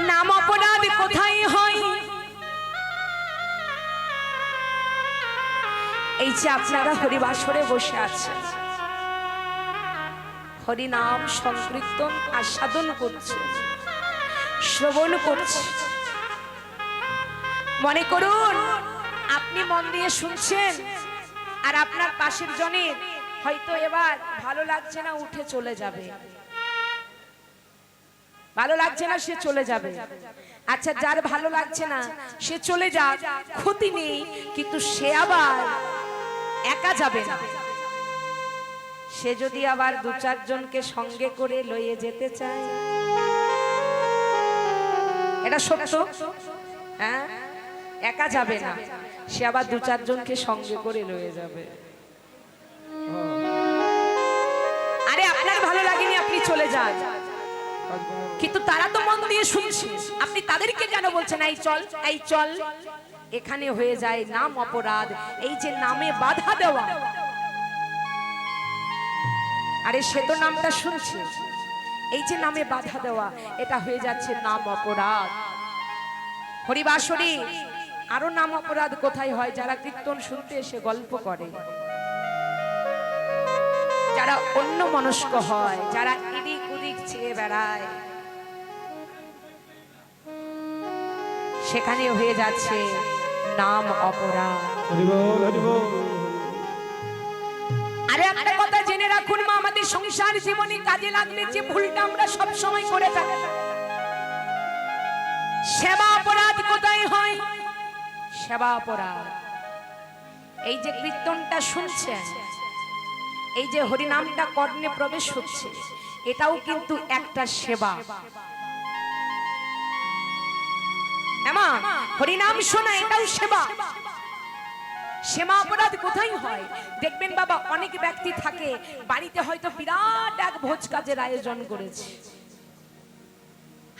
নাম অপরাধ কোথায় হয়? এই যে আপনারা হরিবাসরে বসে আছেন, হরি নাম সংকীর্তন আস্বাদন করছে, শ্রবণ করছে। মনে করুন আপনি মন দিয়ে শুনছেন, আর আপনার পাশের জনের হয়তো এবার ভালো লাগছে না, উঠে চলে যাবে। ভালো লাগছে না, সে চলে যাবে। আচ্ছা, যার ভালো লাগছে না সে চলে যাক, ক্ষতি নেই, কিন্তু সে আবার একা যাবে না। সে যদি আবার দু চারজনকে সঙ্গে করে লইয়ে যেতে চায়, এটা সত্য। হ্যাঁ, একা যাবে না, সে আবার দু চারজনকে সঙ্গে করে লইয়ে যাবে। আরে আপনার ভালো লাগেনি, আপনি চলে যান, কিন্তু তারা তো মন দিয়ে শুনছে। আপনি তাদেরকে কেন বলছেন এই চল, এই চল? এখানে হয়ে যায় নাম অপরাধ। এই যে নামে বাধা দেওয়া, আরে সে তো নামটা শুনছে, এই যে নামে বাধা দেওয়া, এটা হয়ে যাচ্ছে নাম অপরাধ। হরিবাসরে আরো নাম অপরাধ কোথায় হয়? যারা কীর্তন শুনতে এসে গল্প করে, যারা অন্য মনস্ক হয়, যারা এদিক ওদিক চেয়ে বেড়ায়, সেখানে হয়ে যাচ্ছে নাম অপরাধ। আরে একটা কথা জেনে রাখুন মা, আমাদের সংসার জীবনে কাজে লাগলে যে ভুলটা আমরা সব সময় করে থাকি, সেবা অপরাধ কোথায় হয়? সেবা অপরাধ। এই যে কীর্তনটা শুনছেন, এই যে হরিনামটা কর্ণে প্রবেশ হচ্ছে, এটাও কিন্তু একটা সেবা। হরিনাম শোনা এটাও সেবা। সেবা অপরাধ কোথায় হয়? দেখবেন বাবা, অনেক ব্যক্তি থাকে বাড়িতে হয়তো বিরাট এক ভোজ কাজের আয়োজন করেছে,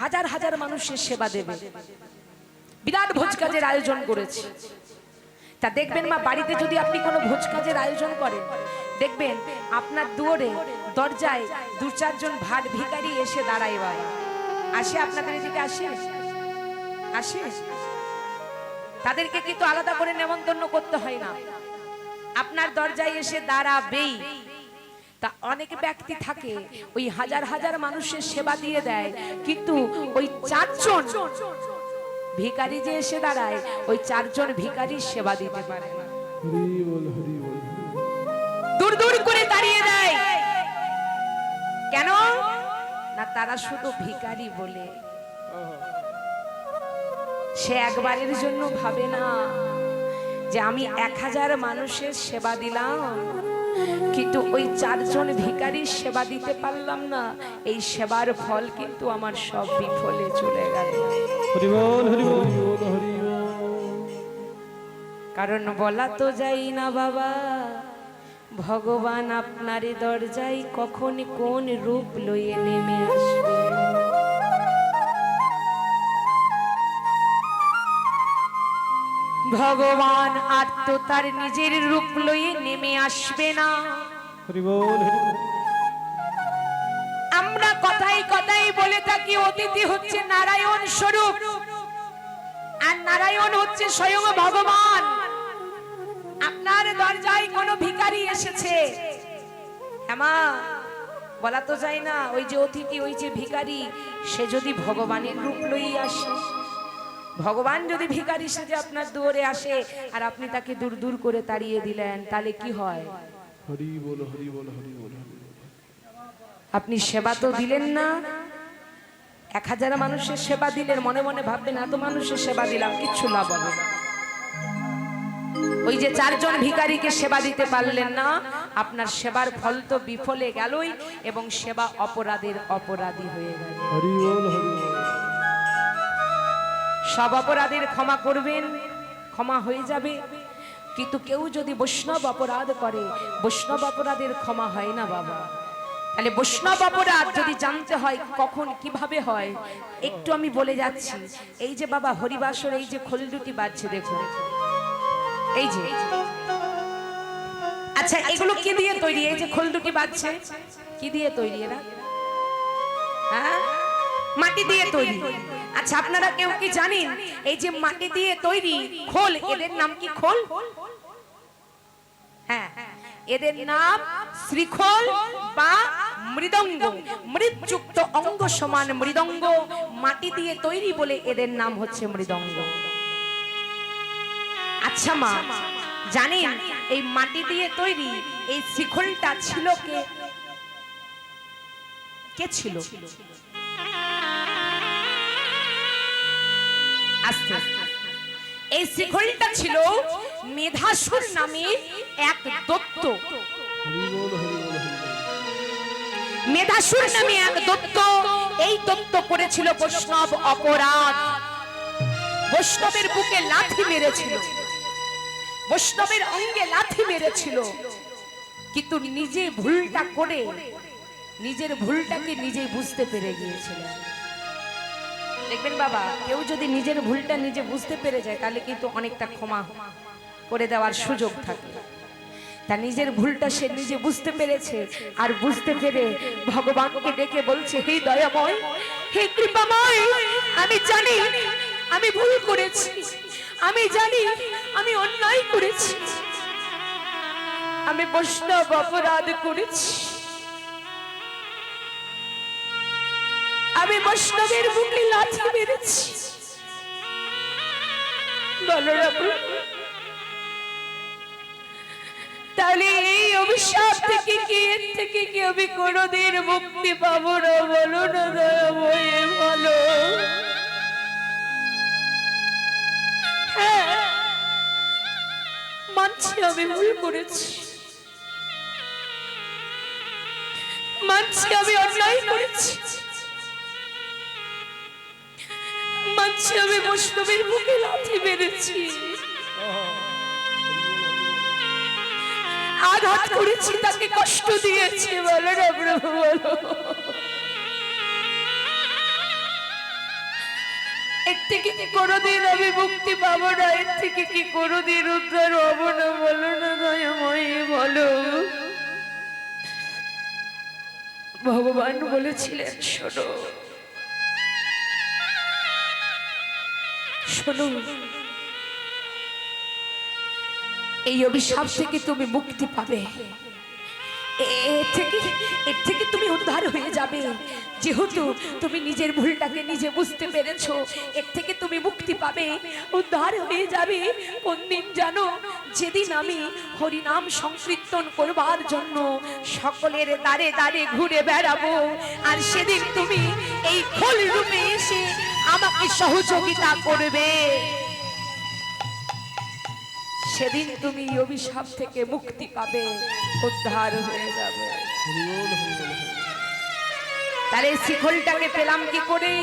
হাজার হাজার মানুষের সেবা দেবে, বিরাট ভোজ কাজের আয়োজন করেছে। তা দেখবেন মা, বাড়িতে যদি আপনি কোনো ভোজ কাজের আয়োজন করেন, দেখবেন আপনার দুয়ারে দরজায় দু চারজন ভাট ভিখারি এসে দাঁড়ায়। ভাই আসে, আপনাদের এদিকে আসে, আসে। তাদেরকে কিন্তু আলাদা করে নেমন্তন্ন করতে হয় না, আপনার দরজায় এসে দাঁড়াবেই। তা অনেক ব্যক্তি থাকে ওই হাজার হাজার মানুষের সেবা দিয়ে দেয়, কিন্তু ওই চারজন ভিখারি যে এসে দাঁড়ায়, ওই চারজন ভিখারির সেবা দিতে পারে না, দূর দূর করে দাঁড়িয়ে দেয়। কেন না? তারা শুধু ভিখারি বলে। সে একবারের জন্য ভাবে না যে আমি 1000 মানুষের সেবা দিলাম, কিন্তু ওই চারজন ভিখারির সেবা দিতে পারলাম না, এই সেবার ফল কিন্তু আমার সব বিফলে চলে গেল। কারণ বলা তো যাই না বাবা, ভগবান আপনার দরজায় কখন কোন রূপ লইয়ে নেমে আসবে। ভগবান আর তো তার নিজের রূপ লইয়ে নেমে আসবে না। আমরা কথাই কথাই বলে থাকি অতিথি হচ্ছে নারায়ণ স্বরূপ, আর নারায়ণ হচ্ছে স্বয়ং ভগবান। আপনার দরজায় কোনো ভিখারি এসেছে, হ্যাঁ বলা তো যায় না, ওই যে অতিথি, ওই যে ভিখারি, সে যদি ভগবানের রূপ লইয়ে আসে, ভগবান যদি ভিখারি সেজে আপনার দুয়ারে আসে আর আপনি তাকে দূর দূর করে তাড়িয়ে দিলেন, তাহলে কি হয়? হরি বল, হরি বল, হরি বল। আপনি সেবা তো দিলেন না, 1000 মানুষের সেবা দিলেন, মনে মনে ভাববেন এত মানুষের সেবা দিলাম, কিচ্ছু লাভ হবে না। ওই যে চারজন ভিখারিকে সেবা দিতে পারলেন না, আপনার সেবার ফল তো বিফলে গেলই, এবং সেবা অপরাধের অপরাধী হয়ে গেল। হরি বল, হরি বল। সব অপরাধের ক্ষমা করবেন, ক্ষমা হয়ে যাবে, কিন্তু কেউ যদি বৈষ্ণব অপরাধ করে, বৈষ্ণব অপরাধের ক্ষমা হয় না বাবা। তাহলে বৈষ্ণব অপরাধ যদি জানতে হয় কখন কিভাবে হয়, একটু আমি বলে যাচ্ছি। এই যে বাবা হরিবাসর এই যে খোল দুটি বাজছে, দেখুন এই যে, আচ্ছা এগুলো কি দিয়ে তৈরি? এই যে খোল দুটি বাজছে কি দিয়ে তৈরি? এরা হ্যাঁ মাটি দিয়ে তৈরি। আচ্ছা আপনারা কেউ কি জানেন এই যে মাটি দিয়ে তৈরি খোল, এদের নাম কি খোল? হ্যাঁ, এদের নাম শ্রীখোল বা মৃদঙ্গ। মৃৎযুক্ত অঙ্গ সমান মৃদঙ্গ, মাটি দিয়ে তৈরি বলে এদের নাম হচ্ছে মৃদঙ্গ। আচ্ছা মা জানেন এই মাটি দিয়ে তৈরি এই শ্রীখোলটা ছিল কে? কে ছিল? আস্তে এই শ্রীখোলটা ছিল মেধাসুর নামে এক দৈত্য। মেধাসুর নামে এক দৈত্য, এই দৈত্য করেছিল বৈষ্ণব অপরাধ। বৈষ্ণবের বুকে লাথি মেরেছিল, বৈষ্ণবের অঙ্গে লাথি মেরেছিল, কিন্তু নিজে ভুলটা করে নিজের ভুলটাকে নিজেই বুঝতে পেরে গিয়েছিল। দেখবেন বাবা, কেউ যদি নিজের ভুলটা নিজে বুঝতে পেরে যায় তাহলে কিন্তু অনেকটা ক্ষমা করে দেওয়ার সুযোগ থাকে। তা নিজের ভুলটা সে নিজে বুঝতে পেরেছে, আর বুঝতে পেরে ভগবানকে ডেকে বলছে, হে দয়াময়, হে কৃপাময়, আমি জানি আমি ভুল করেছি, আমি জানি আমি অন্যায় করেছি, আমি বৈষ্ণব অপরাধ করেছি, আমি বৈষ্ণবের বুকে লাথি মেরেছি। বলো না তাহলে এই অভিশাপ থেকে কি, এর থেকে কি আমি কোনোদিন মুক্তি পাবো না? বলো না দয়াময়, বলো। হ্যাঁ, মানছি আমি ভুল করেছি, মানছি আমি অন্যায় করেছি, মানছি আমি বৈষ্ণবের বুকে লাথি মেরেছি, আঘাত করেছি, তাকে কষ্ট দিয়েছি। বলো না প্রভু, বলো। এর থেকে কি কোনোদিন আমি মুক্তি পাবো না? এর থেকে কি কোনোদিন উদ্ধার হবো না? বলো না দয়াময়ী, বলো। ভগবান বলেছিলেন, শোনো শোনো, এই অভিশাপ থেকে তুমি মুক্তি পাবে, এর থেকে তুমি উদ্ধার হয়ে যাবে। যেহেতু তুমি নিজের ভুলটাকে নিজে বুঝতে পেরেছো, এর থেকে তুমি মুক্তি পাবে, উদ্ধার হয়ে যাবে। কোন দিন জানো? যেদিন আমি হরিনাম সংকীর্তন করবার জন্য সকলের দ্বারে দ্বারে ঘুরে বেড়াবো, আর সেদিন তুমি এই খোল রূপে এসে আমাকে সহযোগিতা করবে, সেদিন তুমি অভিশাপ থেকে মুক্তি পাবে, উদ্ধার হয়ে যাবে। তাহলে শিখলটাকে পেলাম কি করে?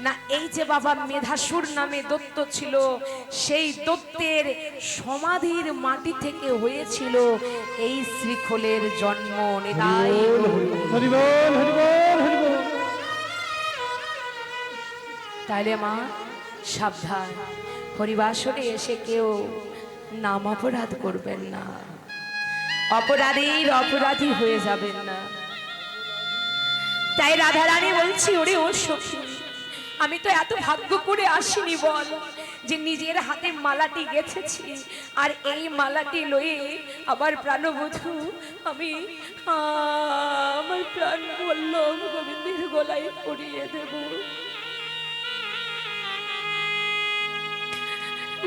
না, এই যে বাবা মেধাসুর নামে দৈত্য ছিল, সেই দৈত্যের সমাধির মাটি থেকে হয়েছিল এই শ্রীখোলের জন্ম। তাইলে মা সাবধান, হরিবাসরে এসে কেউ নাম অপরাধ করবেন না, অপরাধীর অপরাধী হয়ে যাবেন না। তাই রাধারানী বলছি, ওরে ও সখী, আমি তো এত ভাগ্য করে আসিনি বল, যে নিজের হাতে মালাটি গেঁথেছি, আর এই মালাটি লয়ে আবার প্রাণবধূ আমি আমার প্রাণ বল্লভ গোবিন্দের গলায় পরিয়ে দেব।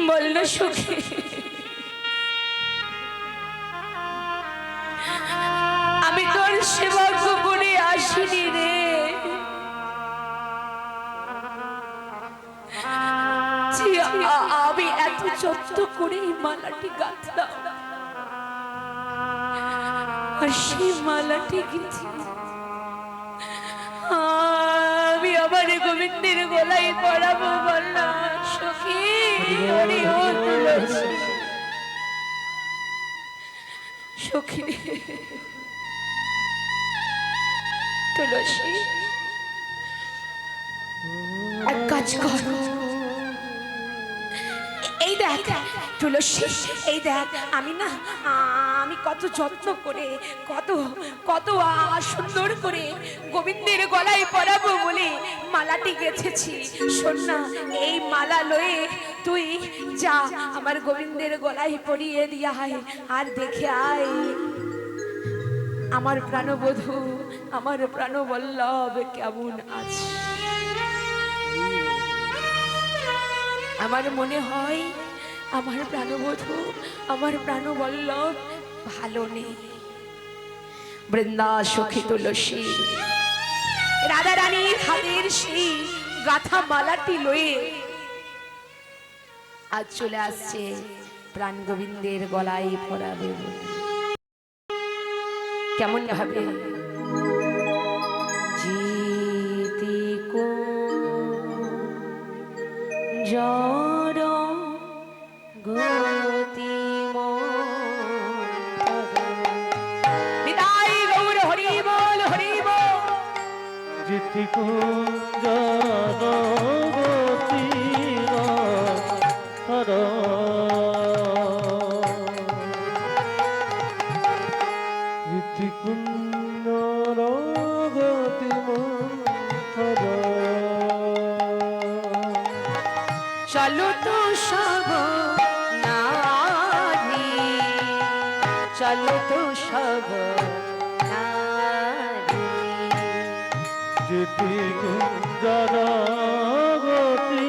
বল না সখী, আমি তোর সেবা করে আসিনি রে, আমি এত যত্ন করে এই মালাটি গাঁথলাম, আর সেই মালাটি গেঁথে আমি আমার গোবিন্দের গলায় পরাবো। বললাম সখী, সখী তুলসী, এক কাজ কর, এই দেখ তুলসী, এই দেখ আমি কত যত্ন করে কত সুন্দর করে গোবিন্দের গলায় পরাবো বলে মালাটি গেঁথেছি, শোন না, এই মালা লয়ে তুই যা আমার গোবিন্দের গলায় পরিয়ে দিয়া আয়, আর দেখে আয় আমার প্রাণবধূ, আমার প্রাণবল্লভ কেমন আছে। আমার মনে হয় আমার প্রাণবধূ, আমার প্রাণবল্লভ ভালো নেই। বৃন্দা সখী তুলসী রাধা রানীর হাতের সেই গাথা মালাটি লয়ে আজ চলে আসছে প্রাণ গোবিন্দের গলায় পরাবে। কেমন ভাবে জিতি কো জড় গতি বিদায় গৌর হরি বল হরি বল। জিতি কো জড় গতি হর জিতি কুঞ্জর গতি মন্থর চলো তো সব নারী, চলো তো সব নারী, জিতি কুঞ্জর গতি